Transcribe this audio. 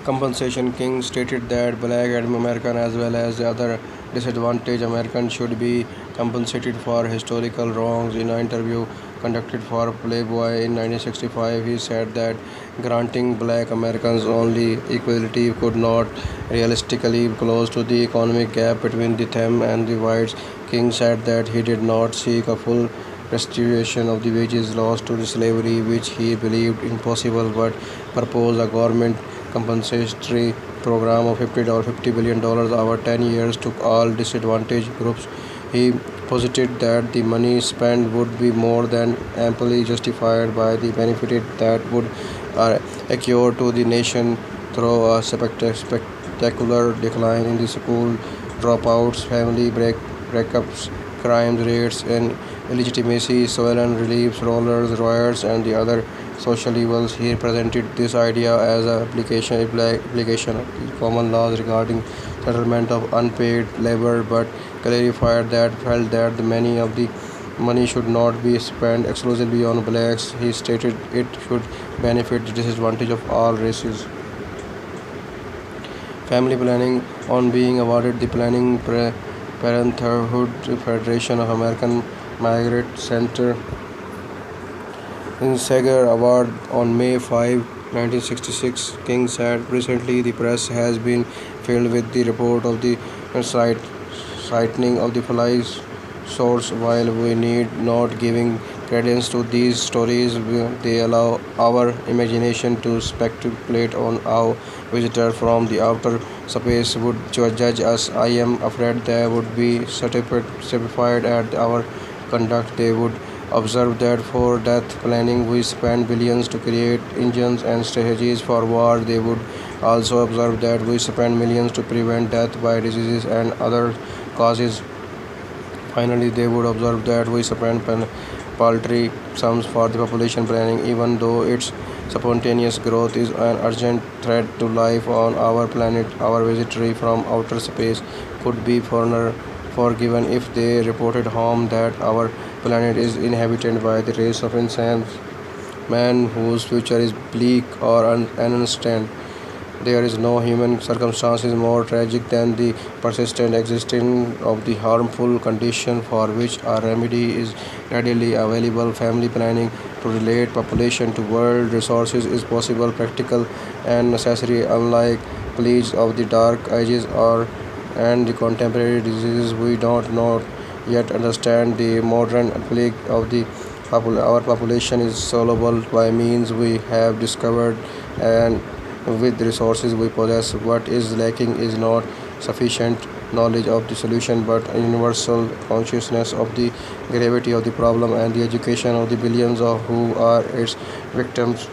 compensation. King stated that black Americans as well as the other disadvantaged Americans should be compensated for historical wrongs. In an interview conducted for Playboy in 1965, he said that granting black Americans only equality could not realistically close to the economic gap between them and the whites. King said that he did not seek a full restoration of the wages lost to the slavery, which he believed impossible, but proposed a government compensatory program of $50 billion over 10 years to all disadvantaged groups. He posited that the money spent would be more than amply justified by the benefit that would accrue to the nation through a spectacular decline in the school dropouts, family breakups, crime rates, and illegitimacy, sovereign reliefs, rollers, riots, and the other social evils. He presented this idea as an application of the common laws regarding settlement of unpaid labor, but clarified that felt that the many of the money should not be spent exclusively on blacks. He stated it should benefit the disadvantage of all races. Family planning. On being awarded the Planned Parenthood Federation of American Migrant Center Sager Award on May 5, 1966, King said, recently the press has been filled with the report of the sightening of the flies source. While we need not giving credence to these stories, they allow our imagination to speculate on how visitors from the outer space would judge us. I am afraid they would be certified at our conduct. They would observe that for death planning we spend billions to create engines and strategies for war. They would also observe that we spend millions to prevent death by diseases and other causes. Finally, they would observe that we spend paltry sums for the population planning, even though its spontaneous growth is an urgent threat to life on our planet. Our visitors from outer space could be forgiven if they reported home that our planet is inhabited by the race of insane man whose future is bleak or uncertain. There is no human circumstance more tragic than the persistent existence of the harmful condition for which a remedy is readily available. Family planning to relate population to world resources is possible, practical, and necessary. Unlike plagues of the dark ages and the contemporary diseases, we don't know yet understand the modern plague of the our population is solvable by means we have discovered and with the resources we possess. What is lacking is not sufficient knowledge of the solution, but a universal consciousness of the gravity of the problem and the education of the billions of who are its victims.